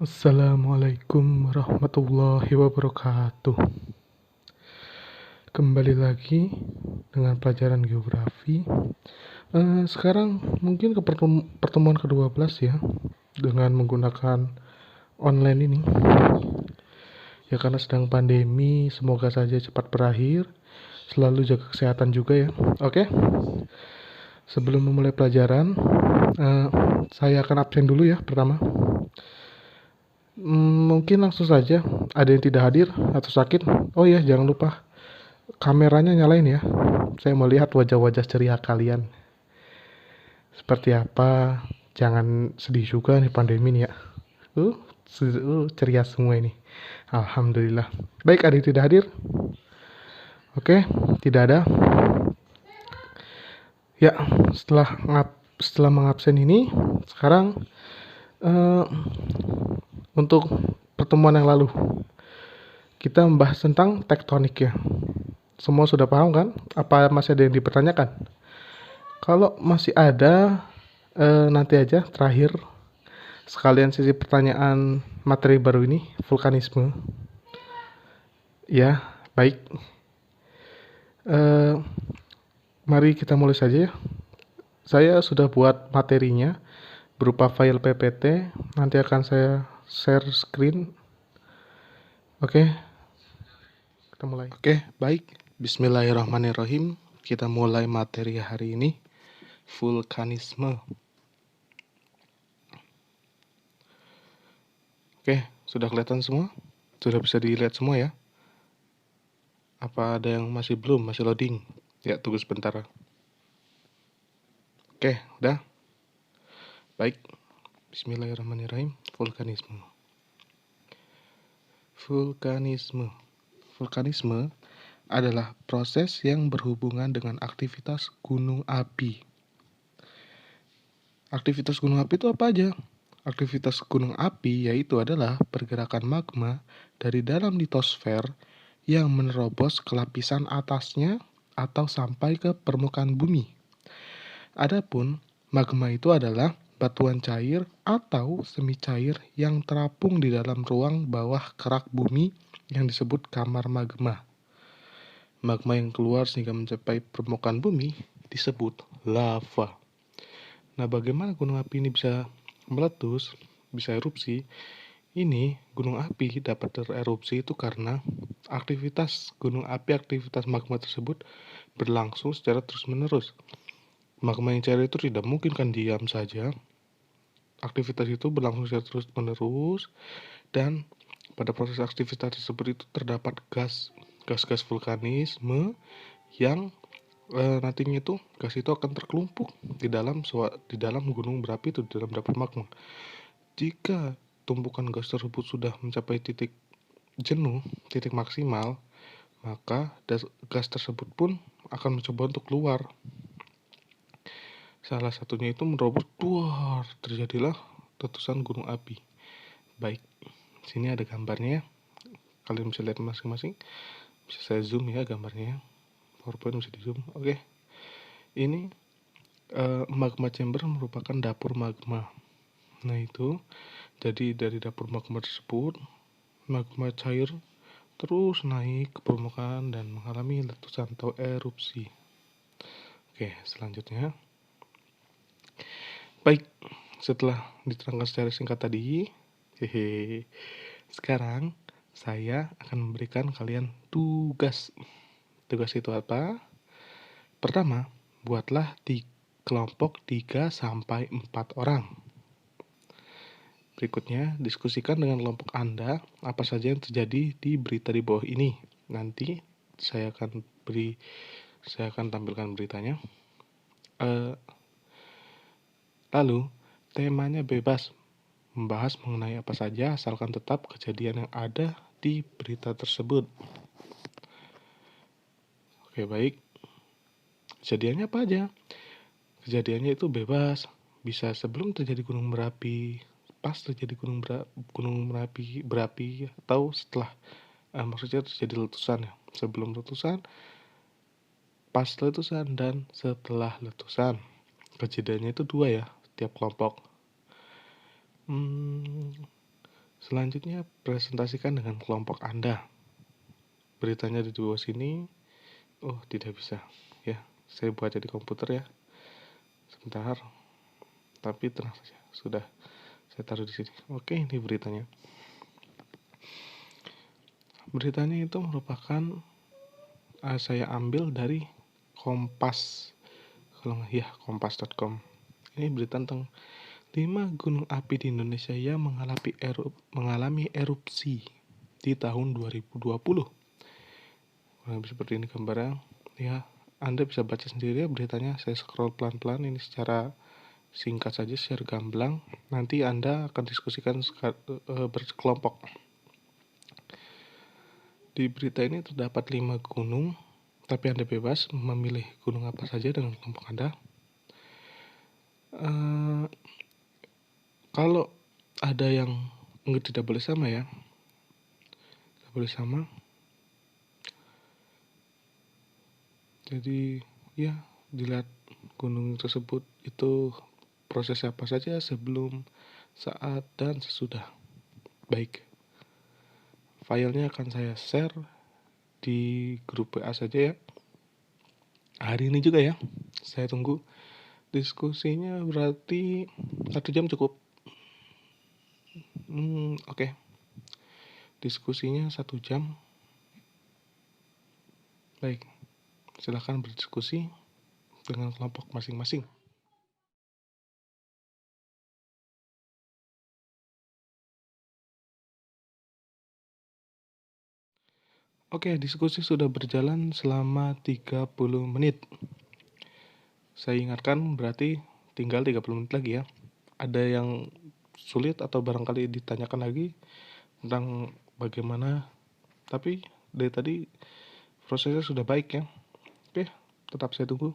Assalamualaikum warahmatullahi wabarakatuh. Kembali lagi dengan pelajaran geografi. Sekarang mungkin ke pertemuan ke-12 ya, dengan menggunakan online ini. Ya karena sedang pandemi, semoga saja cepat berakhir. Selalu jaga kesehatan juga ya. Oke. Sebelum memulai pelajaran, saya akan absen dulu ya pertama. Mungkin langsung saja. Ada yang tidak hadir atau sakit? Oh ya, jangan lupa kameranya nyalain ya. Saya mau lihat wajah-wajah ceria kalian. Seperti apa? Jangan sedih juga nih pandemi nih ya. Uh, ceria semua ini. Alhamdulillah. Baik, ada yang tidak hadir? Oke, tidak ada. Ya, setelah mengabsen ini, sekarang untuk pertemuan yang lalu kita membahas tentang tektonik ya. Semua sudah paham kan? Apa masih ada yang dipertanyakan? Kalau masih ada, nanti aja terakhir sekalian sisi pertanyaan materi baru ini, vulkanisme. Ya, baik. Mari kita mulai saja ya. Saya sudah buat materinya berupa file PPT. Nanti akan saya share screen. Oke, kita mulai. Oke, baik. Bismillahirrahmanirrahim. Kita mulai materi hari ini, vulkanisme. Oke, sudah kelihatan semua? Sudah bisa dilihat semua ya? Apa ada yang masih belum? Masih loading? Ya, tunggu sebentar. Oke, udah? Baik. Bismillahirrahmanirrahim. Vulkanisme. Vulkanisme adalah proses yang berhubungan dengan aktivitas gunung api. Aktivitas gunung api itu apa aja? Aktivitas gunung api yaitu adalah pergerakan magma dari dalam litosfer yang menerobos ke lapisan atasnya atau sampai ke permukaan bumi. Adapun magma itu adalah batuan cair atau semi cair yang terapung di dalam ruang bawah kerak bumi yang disebut kamar magma. Magma yang keluar sehingga mencapai permukaan bumi disebut lava. Nah, bagaimana gunung api ini bisa meletus, bisa erupsi? Ini gunung api dapat tererupsi itu karena aktivitas gunung api, aktivitas magma tersebut berlangsung secara terus-menerus. Magma yang cair itu tidak mungkin kan diam saja. Aktivitas itu berlangsung secara terus-menerus dan pada proses aktivitas tersebut itu terdapat gas-gas vulkanisme yang nantinya itu gas itu akan terkelumpuk di dalam gunung berapi itu, di dalam dapur magma. Jika tumpukan gas tersebut sudah mencapai titik jenuh, titik maksimal, maka gas tersebut pun akan mencoba untuk keluar. Salah satunya itu menerobos, terjadilah letusan gunung api. Baik, sini ada gambarnya ya. Kalian bisa lihat masing-masing. Bisa saya zoom ya gambarnya. PowerPoint bisa di zoom. Oke. Ini magma chamber merupakan dapur magma. Nah itu, jadi dari dapur magma tersebut, magma cair terus naik ke permukaan dan mengalami letusan atau erupsi. Oke, selanjutnya. Baik, setelah diterangkan secara singkat tadi, sekarang saya akan memberikan kalian tugas. Tugas itu apa? Pertama, buatlah kelompok 3-4 orang. Berikutnya, diskusikan dengan kelompok Anda apa saja yang terjadi di berita di bawah ini. Nanti saya akan tampilkan beritanya. Lalu, temanya bebas, membahas mengenai apa saja asalkan tetap kejadian yang ada di berita tersebut. Oke, baik. Kejadiannya apa aja? Kejadiannya itu bebas, bisa sebelum terjadi gunung berapi, pas terjadi gunung berapi atau setelah, maksudnya terjadi letusan ya. Sebelum letusan, pas letusan, dan setelah letusan. Kejadiannya itu 2 ya, tiap kelompok. Selanjutnya, presentasikan dengan kelompok Anda. Beritanya di bawah sini. Oh, tidak bisa. Ya, saya buat di komputer ya. Sebentar. Tapi tenang saja. Sudah saya taruh di sini. Oke, ini beritanya. Beritanya itu merupakan saya ambil dari Kompas. Kalau ya, kompas.com. Ini berita tentang 5 gunung api di Indonesia yang mengalami erupsi di tahun 2020. Nah, seperti ini gambarnya. Ya, Anda bisa baca sendiri ya beritanya. Saya scroll pelan-pelan ini secara singkat saja, secara gamblang. Nanti Anda akan diskusikan berkelompok. Di berita ini terdapat 5 gunung, tapi Anda bebas memilih gunung apa saja dengan kelompok Anda. Kalau ada yang tidak boleh sama ya, tidak boleh sama. Jadi ya, dilihat gunung tersebut itu proses apa saja sebelum, saat, dan sesudah. Baik, filenya akan saya share di grup WA saja ya. Hari ini juga ya, saya tunggu diskusinya, berarti 1 jam cukup. Oke. Diskusinya 1 jam. Baik, silakan berdiskusi dengan kelompok masing-masing. Oke, diskusi sudah berjalan selama 30 menit. Saya ingatkan berarti tinggal 30 menit lagi ya. Ada yang sulit atau barangkali ditanyakan lagi tentang bagaimana, tapi dari tadi prosesnya sudah baik ya. Oke, tetap saya tunggu.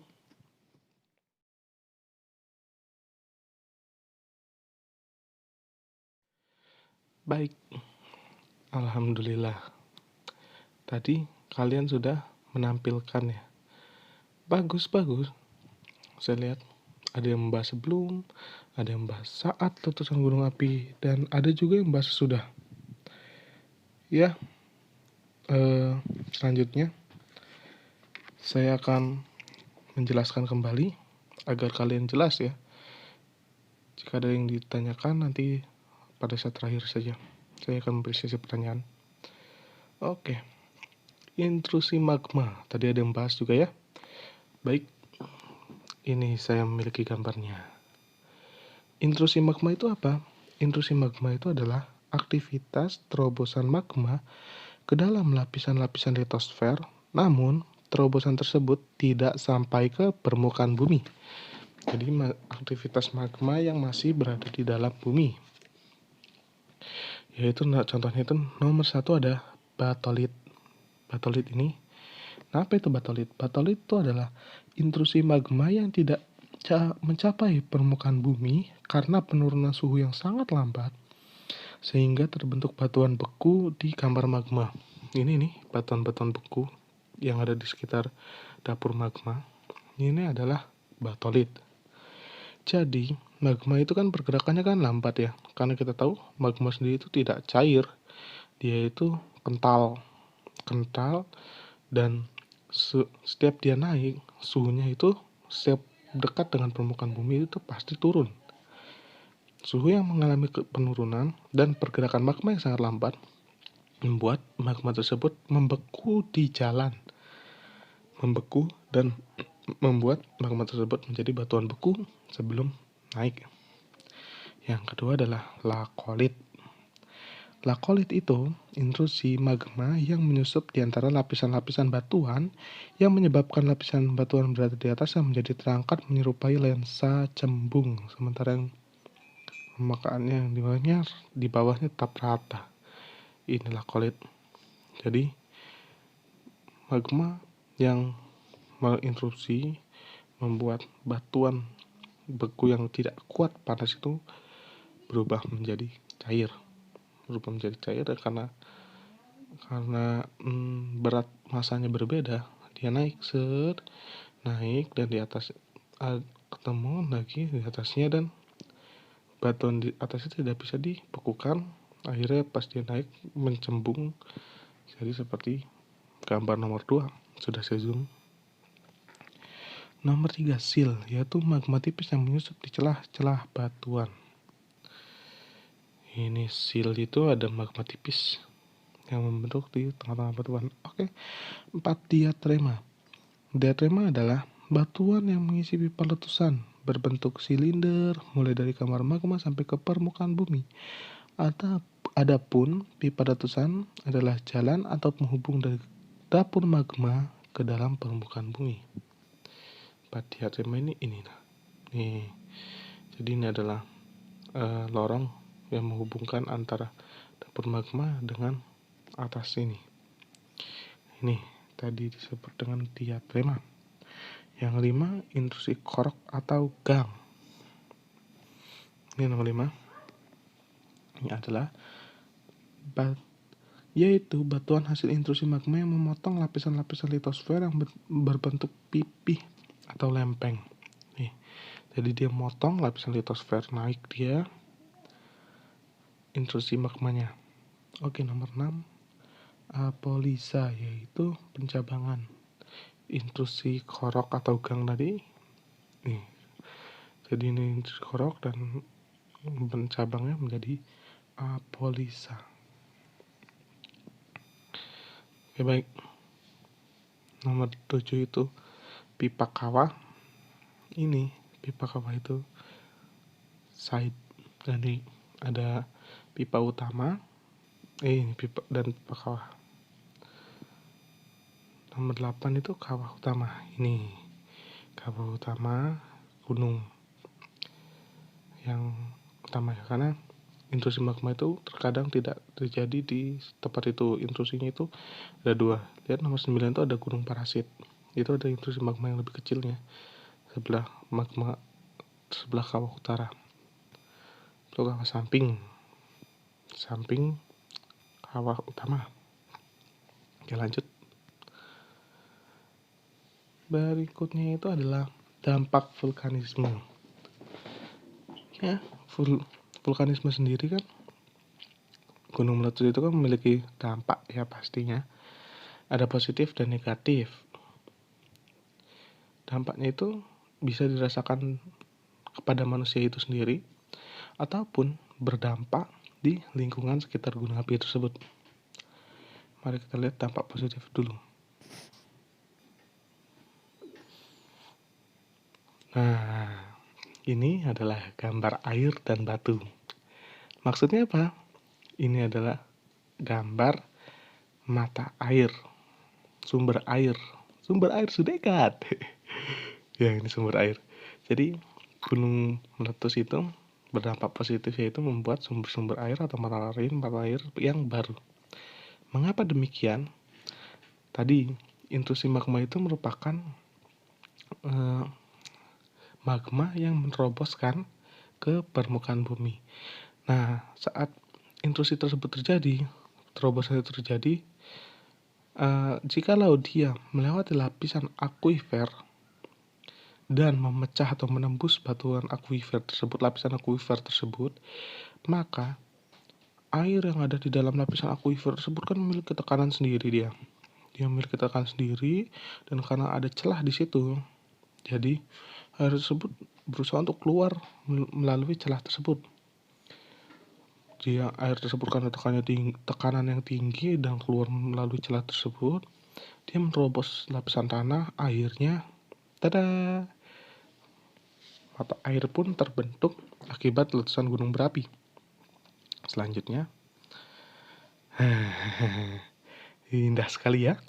Baik, alhamdulillah. Tadi kalian sudah menampilkan ya. Bagus. Saya lihat ada yang membahas sebelum, ada yang membahas saat letusan gunung api, dan ada juga yang membahas sudah. Ya, selanjutnya saya akan menjelaskan kembali agar kalian jelas ya. Jika ada yang ditanyakan nanti pada saat terakhir saja saya akan memberi sesi pertanyaan. Oke, intrusi magma tadi ada yang bahas juga ya. Baik, ini saya memiliki gambarnya. Intrusi magma itu apa? Intrusi magma itu adalah aktivitas terobosan magma ke dalam lapisan-lapisan litosfer, namun terobosan tersebut tidak sampai ke permukaan bumi. Jadi aktivitas magma yang masih berada di dalam bumi. Yaitu contohnya itu nomor 1 ada batolit. Batolit ini, apa itu batolit? Batolit itu adalah intrusi magma yang tidak mencapai permukaan bumi karena penurunan suhu yang sangat lambat, sehingga terbentuk batuan beku di kamar magma. Ini nih batuan-batuan beku yang ada di sekitar dapur magma. Ini adalah batolit. Jadi magma itu kan pergerakannya kan lambat ya, karena kita tahu magma sendiri itu tidak cair, dia itu kental dan setiap dia naik suhunya itu setiap dekat dengan permukaan bumi itu pasti turun. Suhu yang mengalami penurunan dan pergerakan magma yang sangat lambat membuat magma tersebut membeku di jalan, dan membuat magma tersebut menjadi batuan beku sebelum naik. Yang kedua adalah lakolit. Lakolit itu intrusi magma yang menyusup di antara lapisan-lapisan batuan yang menyebabkan lapisan batuan berada di atas yang menjadi terangkat menyerupai lensa cembung, sementara yang permukaannya yang di bawahnya tetap rata. Ini lakolit. Jadi magma yang mengintrusi membuat batuan beku yang tidak kuat panas itu berubah menjadi cair. Dan karena berat masanya berbeda, dia naik dan di atas ketemu lagi di atasnya, dan batuan di atasnya tidak bisa dibekukan akhirnya pas dia naik mencembung jadi seperti gambar nomor 2. Sudah saya zoom. Nomor 3, seal, yaitu magma tipis yang menyusup di celah-celah batuan. Ini seal itu ada magma tipis yang membentuk di tengah-tengah batuan. Oke. 4, diatrema. Diatrema adalah batuan yang mengisi pipa letusan berbentuk silinder mulai dari kamar magma sampai ke permukaan bumi. Adapun pipa letusan adalah jalan atau penghubung dari dapur magma ke dalam permukaan bumi. Diatrema ini nah. Nih. Jadi ini adalah lorong yang menghubungkan antara dapur magma dengan atas ini. Ini tadi disebut dengan diatrema. Yang 5, intrusi korok atau gang. Ini nomor 5. Ini adalah yaitu batuan hasil intrusi magma yang memotong lapisan-lapisan litosfer yang berbentuk pipih atau lempeng. Nih, jadi dia motong lapisan litosfer, naik dia intrusi magmanya. Oke, nomor 6, apolisa, yaitu pencabangan intrusi korok atau gang tadi. Nih, jadi ini intrusi korok dan pencabangnya menjadi apolisa. Oke, baik. Nomor 7 itu pipa kawah. Ini pipa kawah itu side. Jadi ada pipa utama, pipa dan pipa kawah. Nomor 8 itu kawah utama. Ini kawah utama gunung yang utama ya, karena intrusi magma itu terkadang tidak terjadi di tempat itu. Intrusinya itu ada 2. Lihat nomor 9 itu ada gunung parasit. Itu ada intrusi magma yang lebih kecilnya sebelah kawah utara. Itu kawah samping kawah utama. Oke, lanjut. Berikutnya itu adalah dampak vulkanisme. Ya, vulkanisme sendiri kan, gunung meletus itu kan memiliki dampak ya pastinya. Ada positif dan negatif. Dampaknya itu bisa dirasakan kepada manusia itu sendiri ataupun berdampak di lingkungan sekitar gunung api tersebut. Mari kita lihat dampak positif dulu. Nah, ini adalah gambar air dan batu. Maksudnya apa? Ini adalah gambar mata air, sumber air Sudekat. Ya, ini sumber air. Jadi gunung meletus itu berdampak positif, yaitu membuat sumber-sumber air atau mata air yang baru. Mengapa demikian? Tadi intrusi magma itu merupakan magma yang meneroboskan ke permukaan bumi. Nah, saat intrusi tersebut terjadi, terobosan itu terjadi, jikalau dia melewati lapisan akuifer dan memecah atau menembus batuan akuifer tersebut, lapisan akuifer tersebut, maka air yang ada di dalam lapisan akuifer tersebut kan memiliki tekanan sendiri dia. Dia memiliki tekanan sendiri, dan karena ada celah di situ, jadi air tersebut berusaha untuk keluar melalui celah tersebut. Dia air tersebut karena tekanan yang tinggi dan keluar melalui celah tersebut, dia menerobos lapisan tanah, airnya, tada! Mata air pun terbentuk akibat letusan gunung berapi. Selanjutnya, indah sekali ya.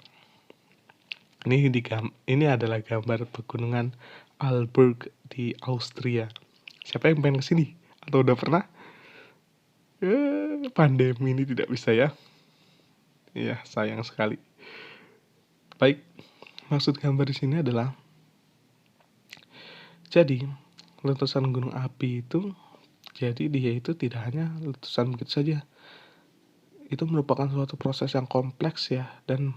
Ini adalah gambar pegunungan Arlberg di Austria. Siapa yang pengen kesini? Atau udah pernah? Pandemi ini tidak bisa ya. Ya, sayang sekali. Baik, maksud gambar di sini adalah, jadi letusan gunung api itu, jadi dia itu tidak hanya letusan begitu saja. Itu merupakan suatu proses yang kompleks ya, dan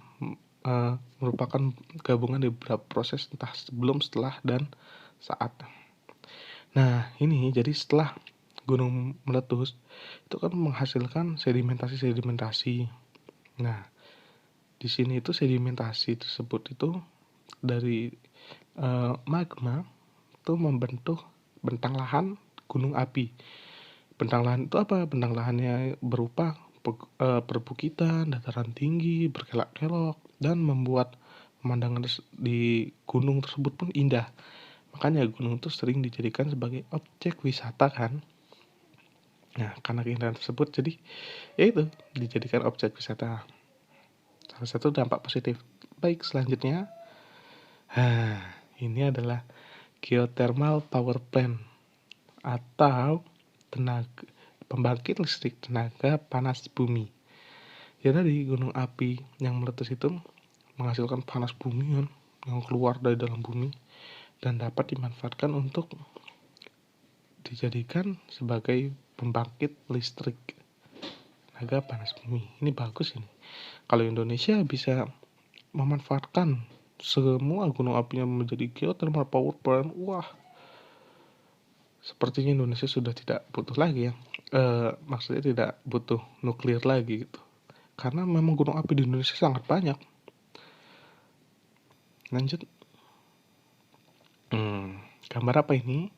merupakan gabungan dari beberapa proses, entah sebelum, setelah, dan saat. Nah, ini jadi setelah gunung meletus itu kan menghasilkan sedimentasi. Nah, di sini itu sedimentasi tersebut itu dari magma itu membentuk bentang lahan gunung api. Bentang lahan itu apa? Bentang lahannya berupa perbukitan, dataran tinggi, berkelok-kelok, dan membuat pemandangan di gunung tersebut pun indah. Makanya gunung itu sering dijadikan sebagai objek wisata kan. Nah, karena keindahan tersebut jadi ya itu dijadikan objek wisata. Salah satu dampak positif. Baik, selanjutnya. Ini adalah geothermal power plant atau tenaga pembangkit listrik tenaga panas bumi. Ya tadi gunung api yang meletus itu menghasilkan panas bumi kan, yang keluar dari dalam bumi dan dapat dimanfaatkan untuk dijadikan sebagai pembangkit listrik tenaga panas bumi. Ini bagus ini. Kalau Indonesia bisa memanfaatkan semua gunung apinya menjadi geothermal power plant, wah, sepertinya Indonesia sudah tidak butuh lagi ya. Maksudnya tidak butuh nuklir lagi gitu. Karena memang gunung api di Indonesia sangat banyak. Lanjut. Gambar apa ini?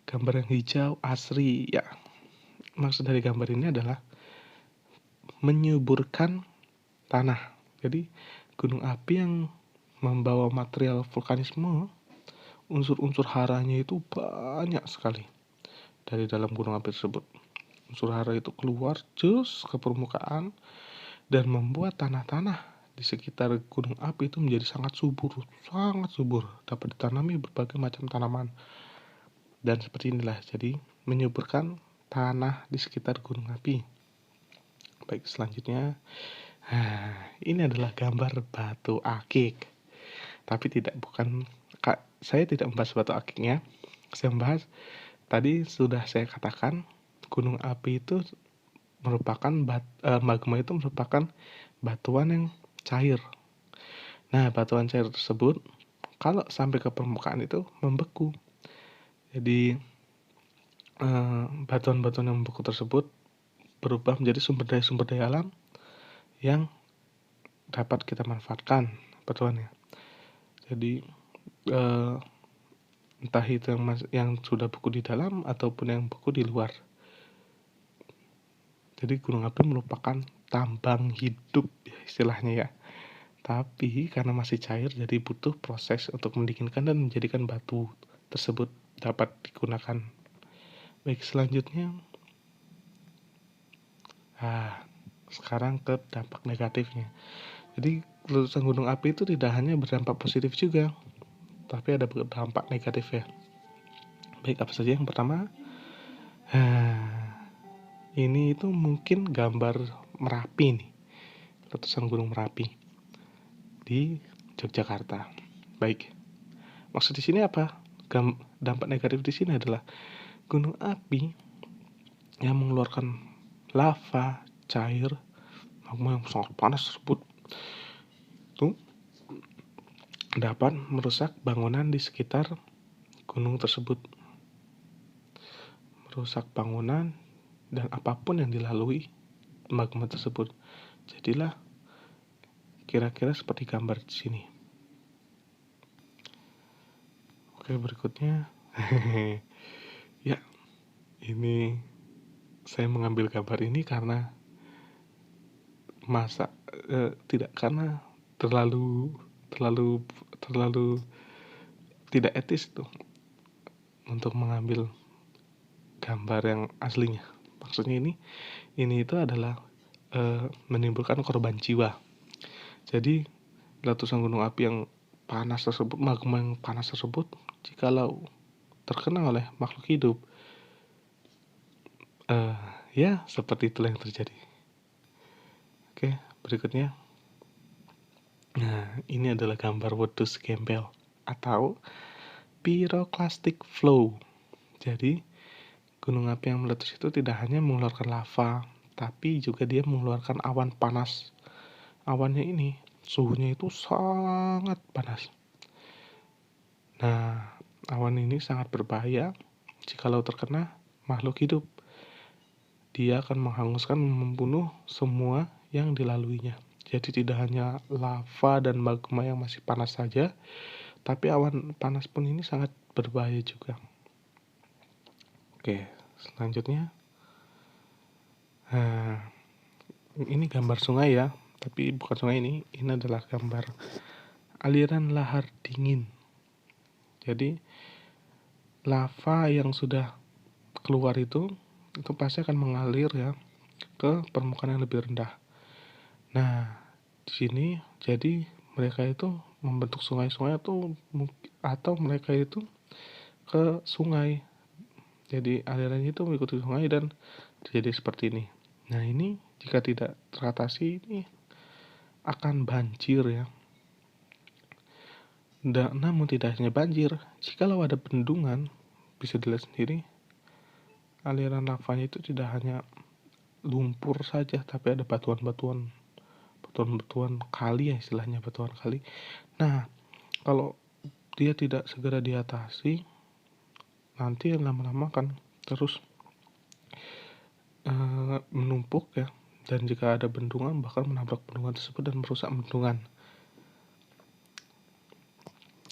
Gambar yang hijau asri ya. Maksud dari gambar ini adalah menyuburkan tanah. Jadi gunung api yang membawa material vulkanisme, unsur-unsur haranya itu banyak sekali dari dalam gunung api tersebut. Unsur hara itu keluar jus ke permukaan dan membuat tanah-tanah di sekitar gunung api itu menjadi sangat subur. Dapat ditanami berbagai macam tanaman. Dan seperti inilah, jadi menyuburkan tanah di sekitar gunung api. Baik, selanjutnya. Ini adalah gambar batu akik. Tapi saya tidak membahas batu akiknya. Saya membahas, tadi sudah saya katakan, gunung api itu merupakan magma itu merupakan batuan yang cair. Nah, batuan cair tersebut kalau sampai ke permukaan itu membeku. Jadi batuan-batuan yang membeku tersebut berubah menjadi sumber daya alam yang dapat kita manfaatkan batuannya. Jadi entah itu yang sudah beku di dalam ataupun yang beku di luar. Jadi gunung api merupakan tambang hidup istilahnya ya. Tapi karena masih cair jadi butuh proses untuk mendinginkan dan menjadikan batu tersebut dapat digunakan. Baik, selanjutnya. Sekarang ke dampak negatifnya. Jadi letusan gunung api itu tidak hanya berdampak positif juga, tapi ada berdampak negatif ya. Baik, apa saja? Yang pertama, ini itu mungkin gambar Merapi nih, letusan gunung Merapi di Yogyakarta. Baik, maksud di sini apa? Dampak negatif di sini adalah gunung api yang mengeluarkan lava cair, magma yang sangat panas tersebut itu dapat merusak bangunan di sekitar gunung tersebut. Merusak bangunan dan apapun yang dilalui magma tersebut. Jadilah kira-kira seperti gambar di sini. Oke, berikutnya. Ya, ini saya mengambil gambar ini karena tidak karena terlalu tidak etis tuh untuk mengambil gambar yang aslinya. Maksudnya ini itu adalah menimbulkan korban jiwa. Jadi letusan gunung api yang panas tersebut, magma yang panas tersebut, jikalau terkena oleh makhluk hidup, ya seperti itulah yang terjadi. Oke, berikutnya. Nah, ini adalah gambar wedus gembel atau pyroclastic flow. Jadi gunung api yang meletus itu tidak hanya mengeluarkan lava, tapi juga dia mengeluarkan awan panas. Awannya ini suhunya itu sangat panas. Nah, awan ini sangat berbahaya jikalau terkena makhluk hidup. dia akan menghanguskan, membunuh semua yang dilaluinya. Jadi tidak hanya lava dan magma yang masih panas saja, tapi awan panas pun ini sangat berbahaya juga. Oke, selanjutnya. Nah, ini gambar sungai ya, tapi bukan sungai ini adalah gambar aliran lahar dingin. Jadi lava yang sudah keluar itu pasti akan mengalir ya ke permukaan yang lebih rendah. Nah, di sini jadi mereka itu membentuk sungai-sungai atau mereka itu ke sungai. Jadi alirannya itu mengikuti sungai dan terjadi seperti ini. Nah, ini jika tidak teratasi ini akan banjir ya. Namun tidak hanya banjir, jikalau ada bendungan, bisa dilihat sendiri, aliran lavanya itu tidak hanya lumpur saja, tapi ada batuan-batuan kali ya, istilahnya batuan kali. Nah, kalau dia tidak segera diatasi, nanti lama-lama akan terus menumpuk ya, dan jika ada bendungan bahkan menabrak bendungan tersebut dan merusak bendungan.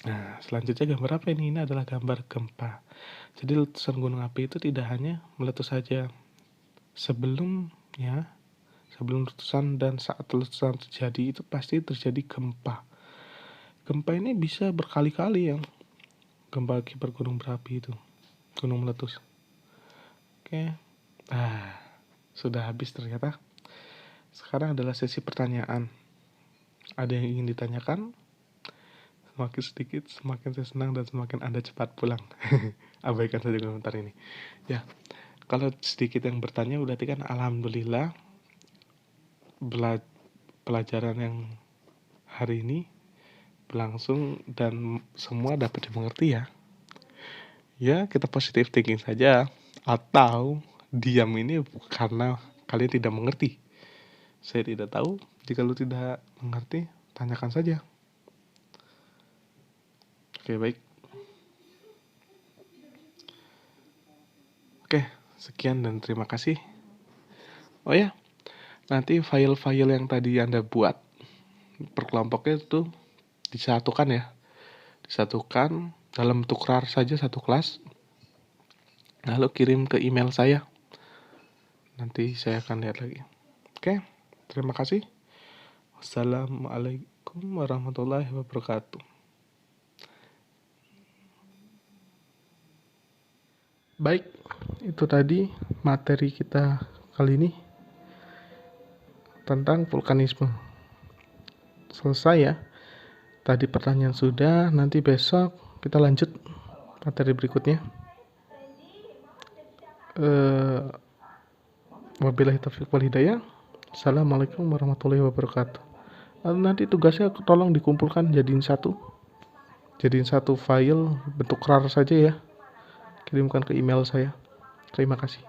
Nah, selanjutnya gambar apa ini? Ini adalah gambar gempa. Jadi letusan gunung api itu tidak hanya meletus saja. Sebelum letusan dan saat letusan terjadi itu pasti terjadi gempa. Gempa ini bisa berkali-kali ya. Gempa akibat gunung berapi itu. Gunung meletus. Oke. Sudah habis ternyata. Sekarang adalah sesi pertanyaan. Ada yang ingin ditanyakan? Semakin sedikit, semakin saya senang dan semakin Anda cepat pulang. Abaikan saja komentar ini. Ya, kalau sedikit yang bertanya berarti kan alhamdulillah pelajaran yang hari ini berlangsung dan semua dapat dimengerti ya. Ya, kita positive thinking saja. Atau diam ini karena kalian tidak mengerti. Saya tidak tahu. Jika lu tidak mengerti, tanyakan saja. Oke, baik. Oke, sekian dan terima kasih. Oh ya, nanti file-file yang tadi Anda buat per kelompoknya itu disatukan ya. Disatukan dalam bentuk RAR saja satu kelas. Lalu kirim ke email saya. Nanti saya akan lihat lagi. Oke, terima kasih. Wassalamualaikum warahmatullahi wabarakatuh. Baik, itu tadi materi kita kali ini tentang vulkanisme. Selesai ya. Tadi pertanyaan sudah, nanti besok kita lanjut materi berikutnya. Wabillahi taufiq wal hidayah. Assalamualaikum warahmatullahi wabarakatuh. Nanti tugasnya tolong dikumpulkan jadiin satu file bentuk RAR saja ya. Kirimkan ke email saya. Terima kasih.